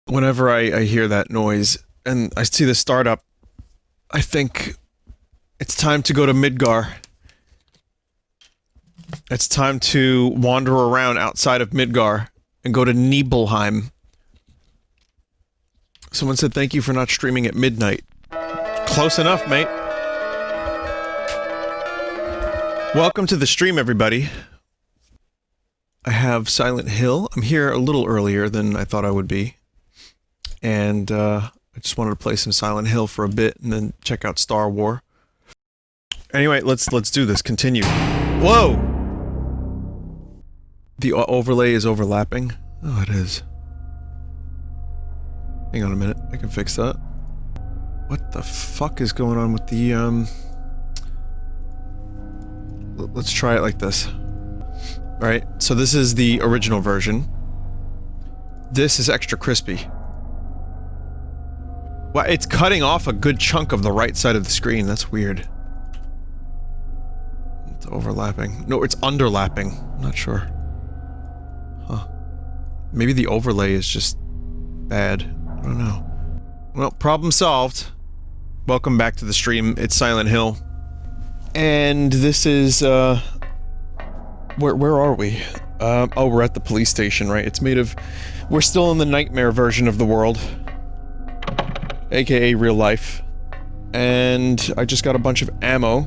Whenever I hear that noise and I see the startup, I think it's time to go to Midgar. It's time to wander around outside of Midgar and go to Nibelheim. Someone said thank you for not streaming at midnight. Close enough, mate. Welcome to the stream, everybody. I have Silent Hill. I'm here a little earlier than I thought I would be. And, I just wanted to play some Silent Hill for a bit and then check out Star Wars. Anyway, let's do this. Continue. Whoa! The overlay is overlapping. Oh, it is. Hang on a minute. I can fix that. What the fuck is going on with the, Let's try it like this. Alright, so this is the original version. This is extra crispy. Wow, it's cutting off a good chunk of the right side of the screen. That's weird. It's overlapping. No, it's underlapping. I'm not sure. Huh. Maybe the overlay is just bad. I don't know. Well, problem solved. Welcome back to the stream. It's Silent Hill. And this is, Where are we? Oh, we're at the police station, right? It's made of... We're still in the nightmare version of the world. AKA real life. And I just got a bunch of ammo.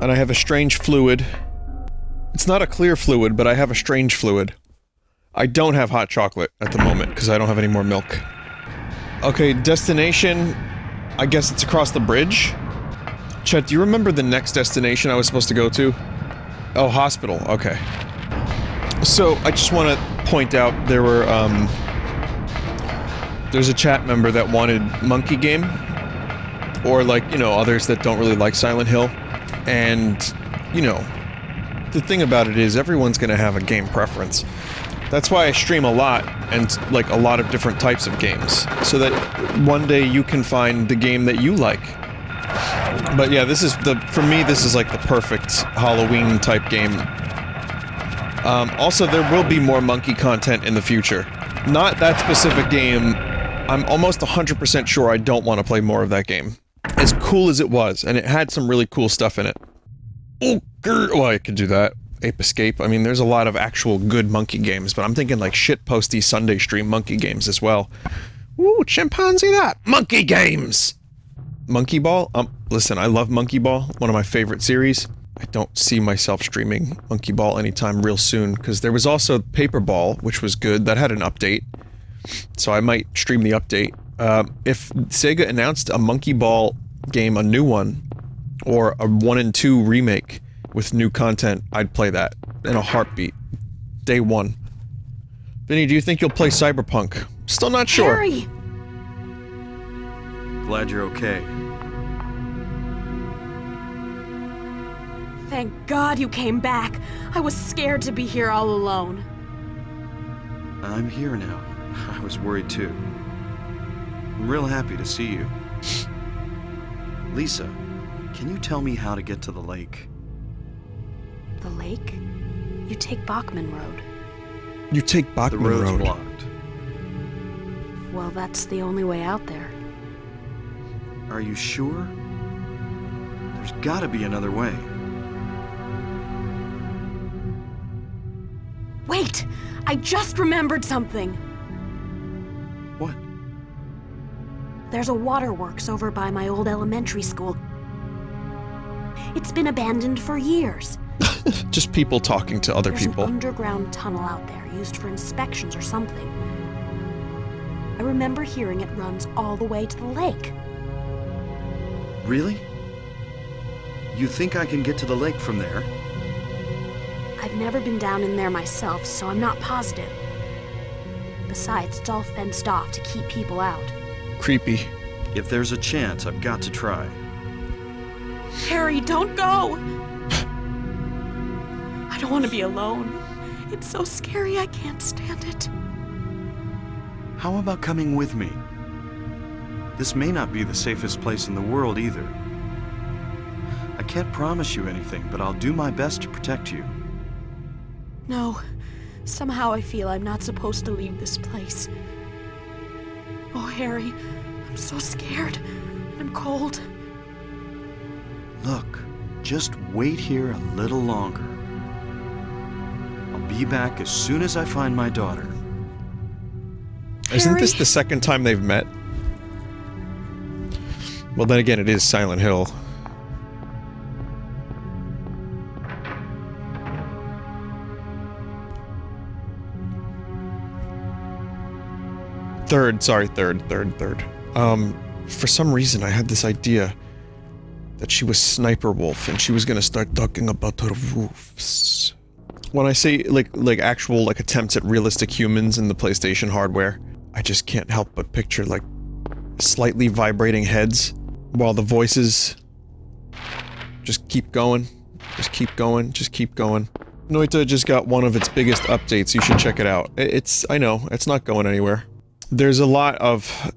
And I have a strange fluid. It's not a clear fluid, but I have a strange fluid. I don't have hot chocolate at the moment, because I don't have any more milk. Okay, destination... I guess it's across the bridge? Chet, do you remember the next destination I was supposed to go to? Oh, hospital. Okay. So, I just want to point out there were, there's a chat member that wanted Monkey Game. Or, like, you know, others that don't really like Silent Hill. And, you know, the thing about it is everyone's gonna have a game preference. That's why I stream a lot, and, like, a lot of different types of games. So that one day you can find the game that you like. But yeah, this is for me, this is like the perfect Halloween type game. Also, there will be more monkey content in the future. Not that specific game. I'm almost 100% sure I don't want to play more of that game. As cool as it was, and it had some really cool stuff in it. Oh, well, I could do that. Ape Escape. I mean, there's a lot of actual good monkey games, but I'm thinking like shitposty Sunday stream monkey games as well. Ooh, chimpanzee that! Monkey games! Monkey Ball? Listen, I love Monkey Ball, one of my favorite series. I don't see myself streaming Monkey Ball anytime real soon, because there was also Paper Ball, which was good, that had an update. So I might stream the update. If Sega announced a Monkey Ball game, a new one, or a 1 and 2 remake with new content, I'd play that in a heartbeat. Day one. Vinny, do you think you'll play Cyberpunk? Still not sure. Harry! Glad you're okay. Thank God you came back. I was scared to be here all alone. I'm here now. I was worried too. I'm real happy to see you. Lisa, can you tell me how to get to the lake? The lake? You take Bachman Road. You take Bachman The road's Road. blocked. Well, that's the only way out there. Are you sure? There's gotta be another way. Wait! I just remembered something! What? There's a waterworks over by my old elementary school. It's been abandoned for years. Just people talking to other There's people. an underground tunnel out there, used for inspections or something. I remember hearing it runs all the way to the lake. Really? You think I can get to the lake from there? I've never been down in there myself, so I'm not positive. Besides, it's all fenced off to keep people out. Creepy. If there's a chance, I've got to try. Harry, don't go! I don't want to be alone. It's so scary, I can't stand it. How about coming with me? This may not be the safest place in the world either. I can't promise you anything, but I'll do my best to protect you. No, Somehow I feel I'm not supposed to leave this place. Oh, Harry, I'm so scared. And I'm cold. Look, just wait here a little longer. I'll be back as soon as I find my daughter. Isn't this Harry? the second time they've met? Well, then again, it is Silent Hill. Third. For some reason I had this idea that she was Sniper Wolf and she was gonna start talking about her roofs. When I say, like actual, like, attempts at realistic humans in the PlayStation hardware, I just can't help but picture, like, slightly vibrating heads, while the voices just keep going, just keep going, just keep going. Noita just got one of its biggest updates, you should check it out. I know, it's not going anywhere. There's a lot of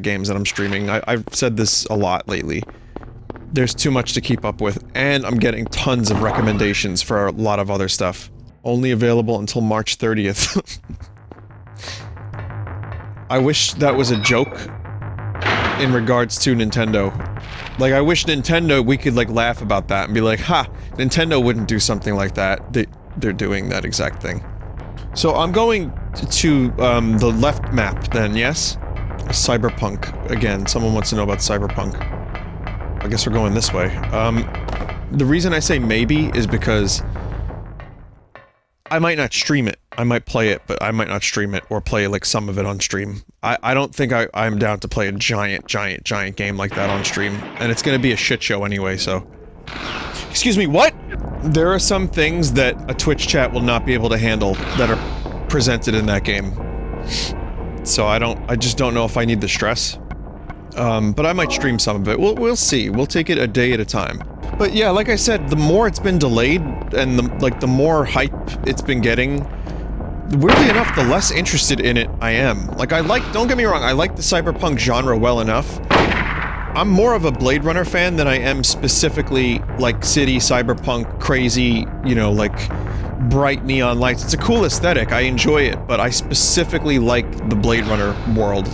games that I'm streaming. I've said this a lot lately. There's too much to keep up with, and I'm getting tons of recommendations for a lot of other stuff. Only available until March 30th. I wish that was a joke in regards to Nintendo. Like, I wish Nintendo, we could, like, laugh about that and be like, ha! Nintendo wouldn't do something like that. They're doing that exact thing. So I'm going to, the left map then, yes? Cyberpunk. Again, someone wants to know about Cyberpunk. I guess we're going this way. The reason I say maybe is because I might not stream it. I might play it, but I might not stream it or play, like, some of it on stream. I don't think I'm down to play a giant game like that on stream. And it's gonna be a shit show anyway, so... Excuse me, what?! There are some things that a Twitch chat will not be able to handle that are presented in that game. So I just don't know if I need the stress. But I might stream some of it. We'll see. We'll take it a day at a time. But yeah, like I said, the more it's been delayed, and the more hype it's been getting, weirdly enough, the less interested in it I am. Like, don't get me wrong, I like the cyberpunk genre well enough. I'm more of a Blade Runner fan than I am specifically, like, city, cyberpunk, crazy, you know, like, bright neon lights. It's a cool aesthetic, I enjoy it, but I specifically like the Blade Runner world.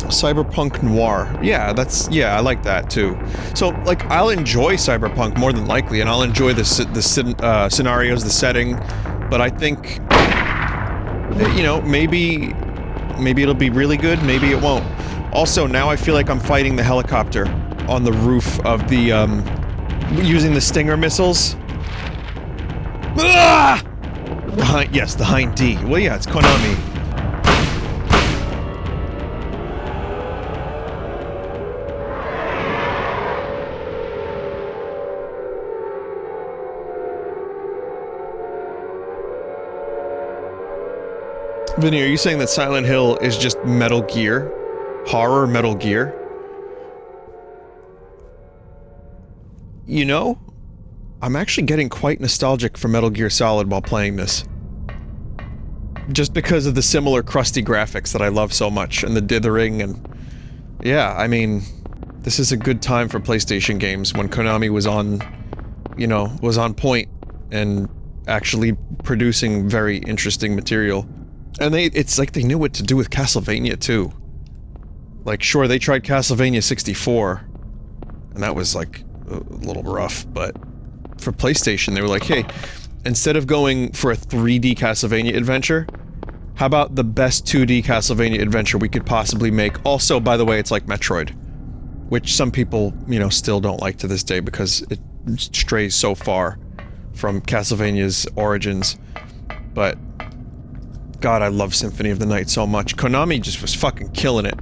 Cyberpunk noir. Yeah, I like that too. So, like, I'll enjoy Cyberpunk more than likely, and I'll enjoy the scenarios, the setting, but I think, you know, maybe it'll be really good, maybe it won't. Also, now I feel like I'm fighting the helicopter on the roof of the, using the Stinger missiles. Ah! The Hind D. Well, yeah, it's Konami. Vinny, are you saying that Silent Hill is just Metal Gear? Horror Metal Gear? You know, I'm actually getting quite nostalgic for Metal Gear Solid while playing this. Just because of the similar crusty graphics that I love so much, and the dithering, and... Yeah, I mean, this is a good time for PlayStation games when Konami was on, you know, was on point, and actually producing very interesting material. And it's like they knew what to do with Castlevania, too. Like, sure, they tried Castlevania 64, and that was, like, a little rough, but for PlayStation, they were like, hey, instead of going for a 3D Castlevania adventure, how about the best 2D Castlevania adventure we could possibly make? Also, by the way, it's like Metroid, which some people, you know, still don't like to this day because it strays so far from Castlevania's origins, but God, I love Symphony of the Night so much. Konami just was fucking killing it.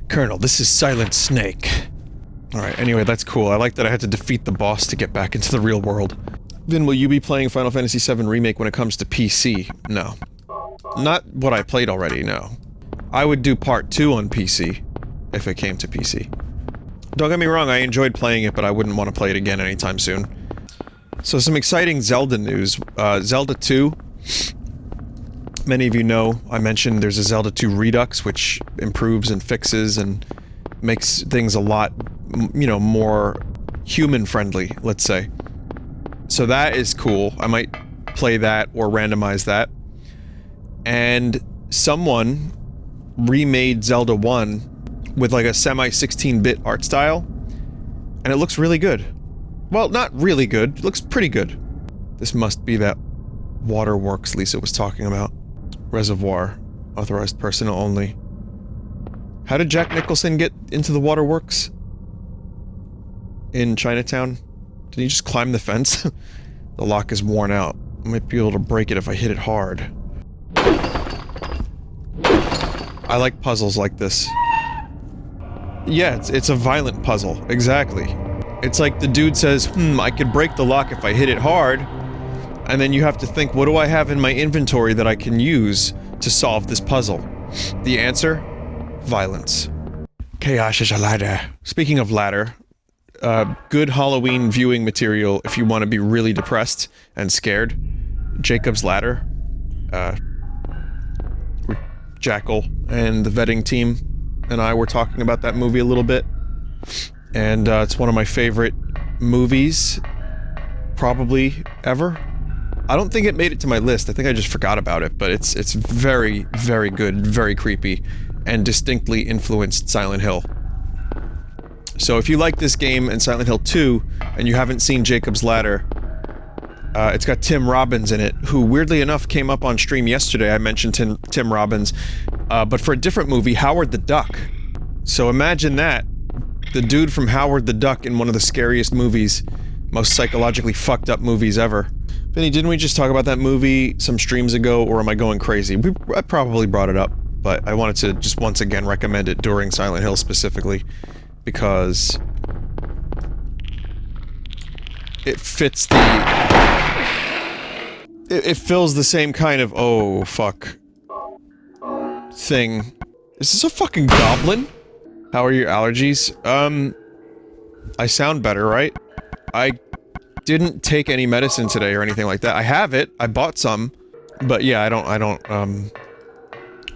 Colonel, this is Silent Snake. Alright, anyway, that's cool. I like that I had to defeat the boss to get back into the real world. Vin, will you be playing Final Fantasy VII Remake when it comes to PC? No. Not what I played already, no. I would do Part 2 on PC, if it came to PC. Don't get me wrong, I enjoyed playing it, but I wouldn't want to play it again anytime soon. So some exciting Zelda news. Zelda 2... Many of you know, I mentioned there's a Zelda 2 Redux, which improves and fixes and makes things a lot, you know, more human-friendly, let's say. So that is cool. I might play that or randomize that. And someone remade Zelda 1 with like a semi-16-bit art style, and it looks really good. Well, not really good, it looks pretty good. This must be that Waterworks Lisa was talking about. Reservoir. Authorized personnel only. How did Jack Nicholson get into the Waterworks? In Chinatown? Did he just climb the fence? The lock is worn out. I might be able to break it if I hit it hard. I like puzzles like this. Yeah, it's a violent puzzle. Exactly. It's like the dude says, I could break the lock if I hit it hard. And then you have to think, what do I have in my inventory that I can use to solve this puzzle? The answer? Violence. Chaos is a ladder. Speaking of ladder, good Halloween viewing material if you want to be really depressed and scared. Jacob's Ladder. Jackal and the vetting team and I were talking about that movie a little bit. And it's one of my favorite movies, probably ever. I don't think it made it to my list, I think I just forgot about it, but it's very, very good, very creepy, and distinctly influenced Silent Hill. So if you like this game and Silent Hill 2, and you haven't seen Jacob's Ladder, it's got Tim Robbins in it, who weirdly enough came up on stream yesterday. I mentioned Tim Robbins, but for a different movie, Howard the Duck. So imagine that. The dude from Howard the Duck in one of the scariest movies, most psychologically fucked up movies ever. Vinny, didn't we just talk about that movie some streams ago, or am I going crazy? I probably brought it up, but I wanted to just once again recommend it during Silent Hill specifically, because it fits the... It fills the same kind of, oh, fuck, thing. Is this a fucking goblin? How are your allergies? I sound better, right? I didn't take any medicine today or anything like that. I have it, I bought some, but yeah, I don't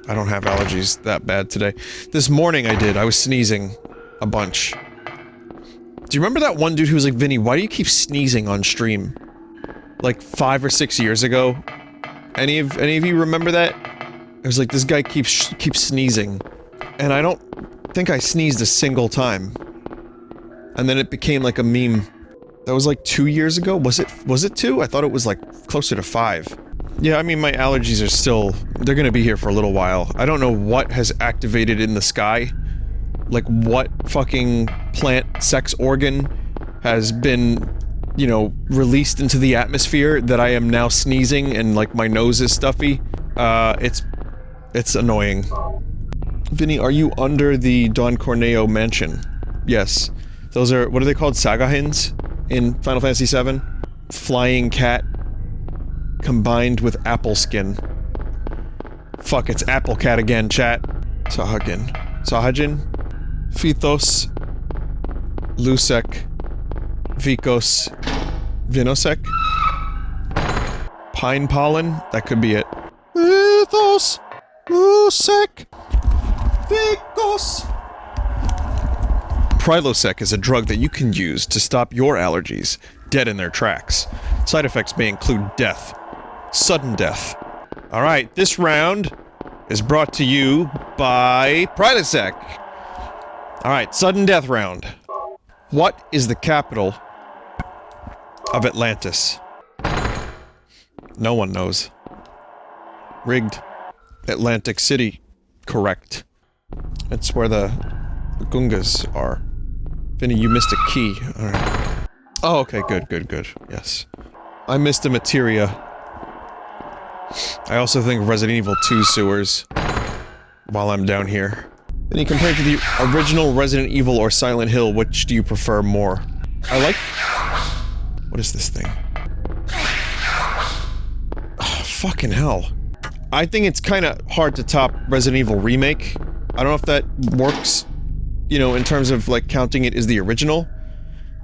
have allergies that bad today. This morning I did, I was sneezing a bunch. Do you remember that one dude who was like, Vinny, why do you keep sneezing on stream? Like 5 or 6 years ago? Any of you remember that? It was like, this guy keeps sneezing. And I don't think I sneezed a single time. And then it became like a meme. That was like 2 years ago? Was it 2? I thought it was like closer to 5. Yeah, I mean, my allergies are still... they're gonna be here for a little while. I don't know what has activated in the sky. Like, what fucking plant sex organ has been, you know, released into the atmosphere that I am now sneezing and, like, my nose is stuffy. It's annoying. Vinny, are you under the Don Corneo mansion? Yes. Those are, what are they called? Sagahins? In Final Fantasy VII? Flying cat combined with apple skin. Fuck, it's apple cat again, chat. Sahagin. Sahajin? Phythos. Lusek. Vikos. Vinosek? Pine pollen? That could be it. Phythos. Lusek. Vikos. Prilosec is a drug that you can use to stop your allergies dead in their tracks. Side effects may include death. Sudden death. Alright, this round is brought to you by Prilosec. Alright, sudden death round. What is the capital of Atlantis? No one knows. Rigged. Atlantic City. Correct. That's where the Gungas are. Vinny, you missed a key. Alright. Oh, okay, good. Yes. I missed a materia. I also think Resident Evil 2 sewers while I'm down here. Vinny, compared to the original Resident Evil or Silent Hill, which do you prefer more? I like... what is this thing? Oh, fucking hell. I think it's kinda hard to top Resident Evil Remake. I don't know if that works, you know, in terms of, like, counting it as the original,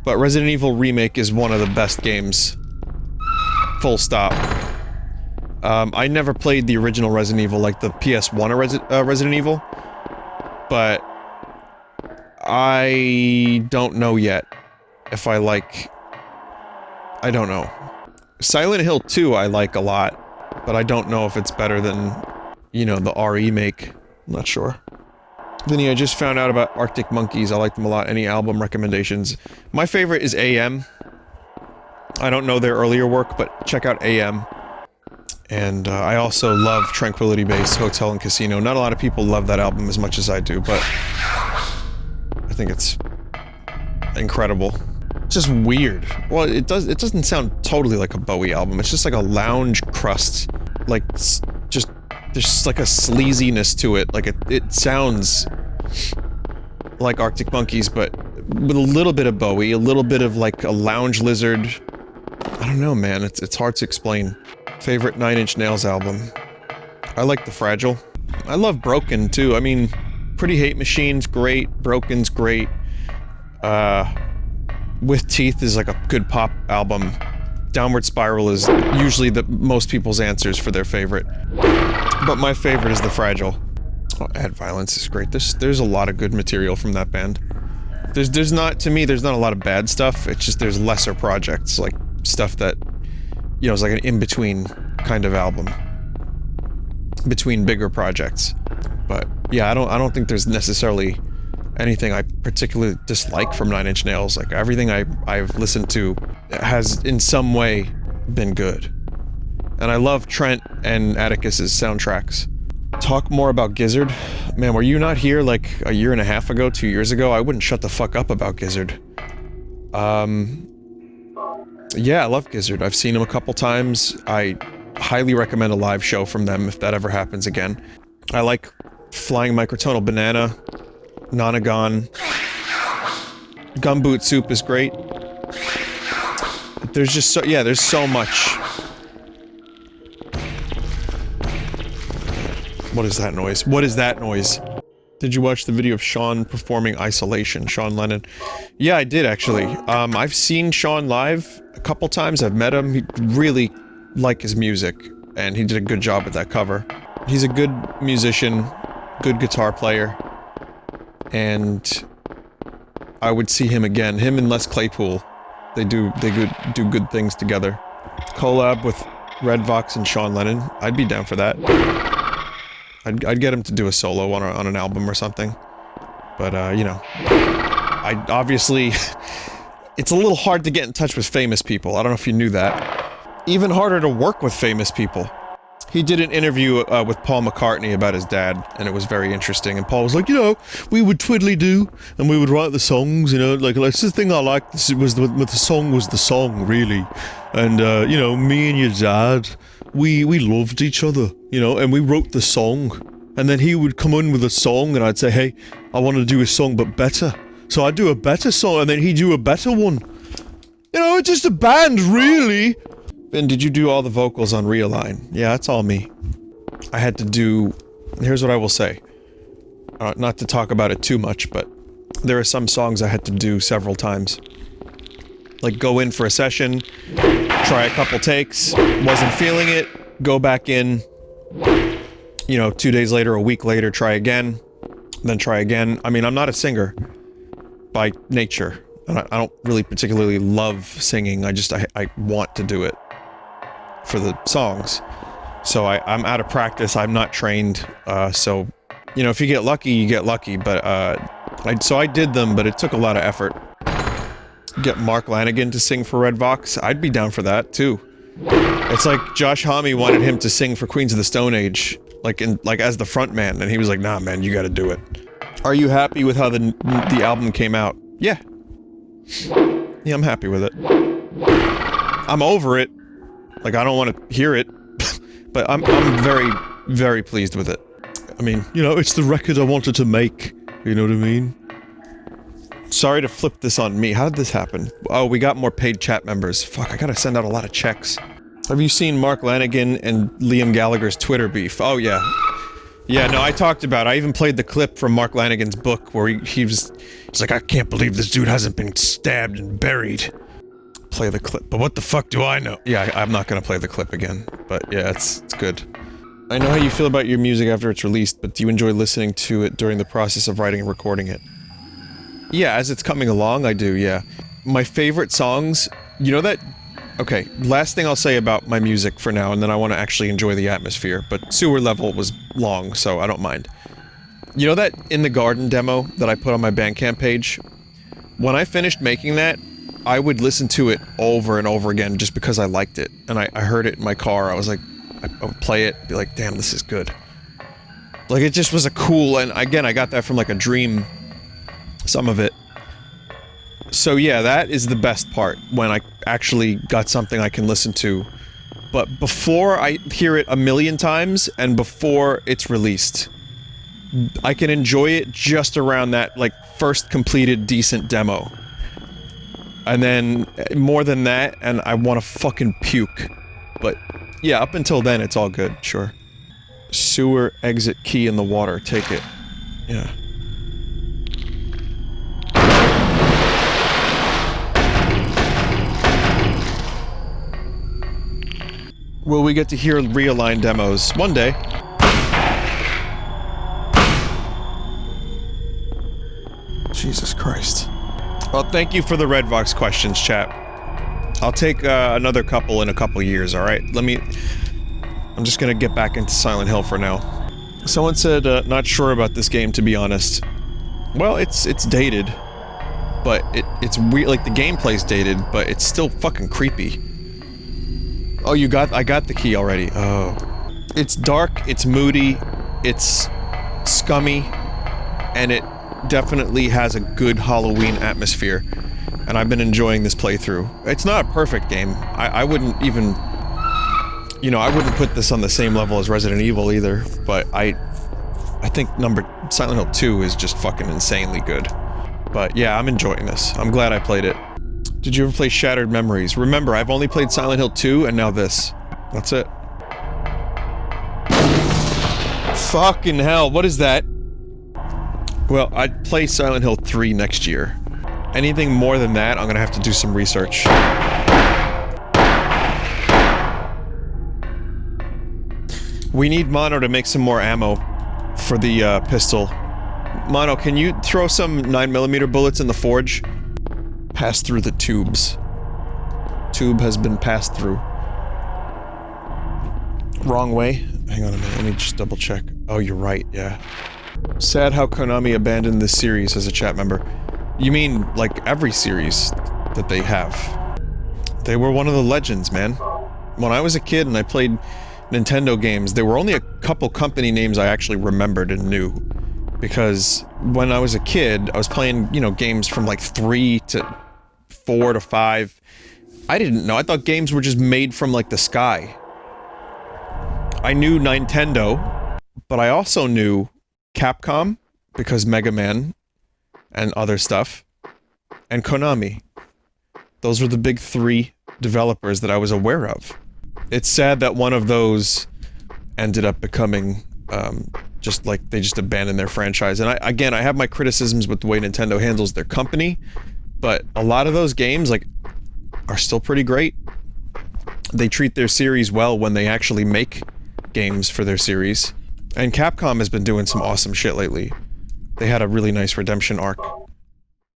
but Resident Evil Remake is one of the best games. Full stop. I never played the original Resident Evil, like the PS1 Resident Evil, but I don't know yet if I like... I don't know. Silent Hill 2 I like a lot, but I don't know if it's better than, you know, the RE make. I'm not sure. Vinny, I just found out about Arctic Monkeys. I like them a lot. Any album recommendations? My favorite is AM. I don't know their earlier work, but check out AM. And I also love Tranquility Base, Hotel and Casino. Not a lot of people love that album as much as I do, but I think it's incredible. It's just weird. Well, it doesn't sound totally like a Bowie album. It's just like a lounge crust. Like, just, there's just like a sleaziness to it. Like, it sounds like Arctic Monkeys, but with a little bit of Bowie, a little bit of like a lounge lizard. I don't know, man. It's hard to explain. Favorite Nine Inch Nails album. I like The Fragile. I love Broken, too. I mean, Pretty Hate Machine's great. Broken's great. With Teeth is like a good pop album. Downward Spiral is usually most people's answers for their favorite. But my favorite is The Fragile. Oh, Add Violence is great. There's a lot of good material from that band. There's not, to me, there's not a lot of bad stuff. It's just there's lesser projects, like stuff that, you know, it's like an in-between kind of album. Between bigger projects. But, yeah, I don't think there's necessarily anything I particularly dislike from Nine Inch Nails. Like, everything I've listened to has, in some way, been good. And I love Trent and Atticus's soundtracks. Talk more about Gizzard. Man, were you not here, like, a year and a half ago, 2 years ago? I wouldn't shut the fuck up about Gizzard. Yeah, I love Gizzard. I've seen him a couple times. I highly recommend a live show from them if that ever happens again. I like Flying Microtonal Banana, Nonagon. Gumboot Soup is great. There's just so, yeah, there's so much. What is that noise? What is that noise? Did you watch the video of Sean performing Isolation, Sean Lennon? Yeah, I did actually. I've seen Sean live a couple times. I've met him. He really like his music, and he did a good job with that cover. He's a good musician, good guitar player, and I would see him again. Him and Les Claypool, they do good things together. Collab with Red Vox and Sean Lennon. I'd be down for that. I'd get him to do a solo on an album or something. But, you know, I obviously... it's a little hard to get in touch with famous people. I don't know if you knew that. Even harder to work with famous people. He did an interview with Paul McCartney about his dad, and it was very interesting. And Paul was like, you know, we would twiddly-do, and we would write the songs, you know, like that's the thing I liked, with the song was the song, really. And, you know, me and your dad, we loved each other, you know, and we wrote the song. And then he would come in with a song, and I'd say, hey, I want to do a song, but better. So I'd do a better song, and then he'd do a better one. You know, it's just a band, really. Ben, did you do all the vocals on Realign? Yeah, that's all me. I had to do... Here's what I will say. Not to talk about it too much, but there are some songs I had to do several times. Like, go in for a session, try a couple takes, wasn't feeling it, go back in, you know, 2 days later, a week later, try again, then try again. I mean, I'm not a singer by nature. I don't really particularly love singing, I want to do it for the songs. So I'm out of practice, I'm not trained, so, you know, if you get lucky, you get lucky, but, so I did them, but it took a lot of effort. Get Mark Lanigan to sing for Red Vox, I'd be down for that, too. It's like Josh Homme wanted him to sing for Queens of the Stone Age, like as the front man, and he was like, nah, man, you gotta do it. Are you happy with how the album came out? Yeah. Yeah, I'm happy with it. I'm over it. Like, I don't want to hear it, but I'm very, very pleased with it. I mean, you know, it's the record I wanted to make, you know what I mean? Sorry to flip this on me, how did this happen? Oh, we got more paid chat members. Fuck, I gotta send out a lot of checks. Have you seen Mark Lanigan and Liam Gallagher's Twitter beef? Oh, yeah. Yeah, no, I talked about it. I even played the clip from Mark Lanigan's book where he's like, I can't believe this dude hasn't been stabbed and buried. Play the clip, but what the fuck do I know? Yeah, I'm not gonna play the clip again, but yeah, it's good. I know how you feel about your music after it's released, but do you enjoy listening to it during the process of writing and recording it? Yeah, as it's coming along, I do, yeah. My favorite songs, you know that Okay, last thing I'll say about my music for now, and then I want to actually enjoy the atmosphere, but sewer level was long, so I don't mind. You know that In the Garden demo that I put on my Bandcamp page? When I finished making that, I would listen to it over and over again just because I liked it. And I heard it in my car, I was like, I would play it, be like, damn, this is good. Like, it just was a cool, and again, I got that from like a dream, some of it. So yeah, that is the best part, when I actually got something I can listen to. But before I hear it a million times, and before it's released, I can enjoy it just around that, like, first completed decent demo. And then, more than that, and I want to fucking puke. But, yeah, up until then, it's all good, sure. Sewer exit key in the water, take it. Yeah. Will we get to hear realign demos? One day. Jesus Christ. Well, thank you for the Redvox questions, chat. I'll take another couple in a couple years, alright? I'm just gonna get back into Silent Hill for now. Someone said, not sure about this game, to be honest. Well, it's dated. But it's weird, like, the gameplay's dated, but it's still fucking creepy. Oh, I got the key already. Oh. It's dark, it's moody, it's scummy, and it definitely has a good Halloween atmosphere. And I've been enjoying this playthrough. It's not a perfect game. I wouldn't even... You know, I wouldn't put this on the same level as Resident Evil either, but I think Silent Hill 2 is just fucking insanely good. But yeah, I'm enjoying this. I'm glad I played it. Did you ever play Shattered Memories? Remember, I've only played Silent Hill 2 and now this. That's it. Fucking hell, what is that? Well, I'd play Silent Hill 3 next year. Anything more than that, I'm gonna have to do some research. We need Mono to make some more ammo for the pistol. Mono, can you throw some 9mm bullets in the forge? Pass through the tubes. Tube has been passed through. Wrong way? Hang on a minute, let me just double check. Oh, you're right, yeah. Sad how Konami abandoned this series as a chat member. You mean, like, every series that they have. They were one of the legends, man. When I was a kid and I played Nintendo games, there were only a couple company names I actually remembered and knew. Because when I was a kid, I was playing, you know, games from like 3 to 4 to 5. I didn't know. I thought games were just made from, like, the sky. I knew Nintendo, but I also knew Capcom, because Mega Man and other stuff, and Konami. Those were the big 3 developers that I was aware of. It's sad that one of those ended up becoming, just like, they just abandoned their franchise. And again, I have my criticisms with the way Nintendo handles their company, but a lot of those games, like, are still pretty great. They treat their series well when they actually make games for their series. And Capcom has been doing some awesome shit lately. They had a really nice redemption arc.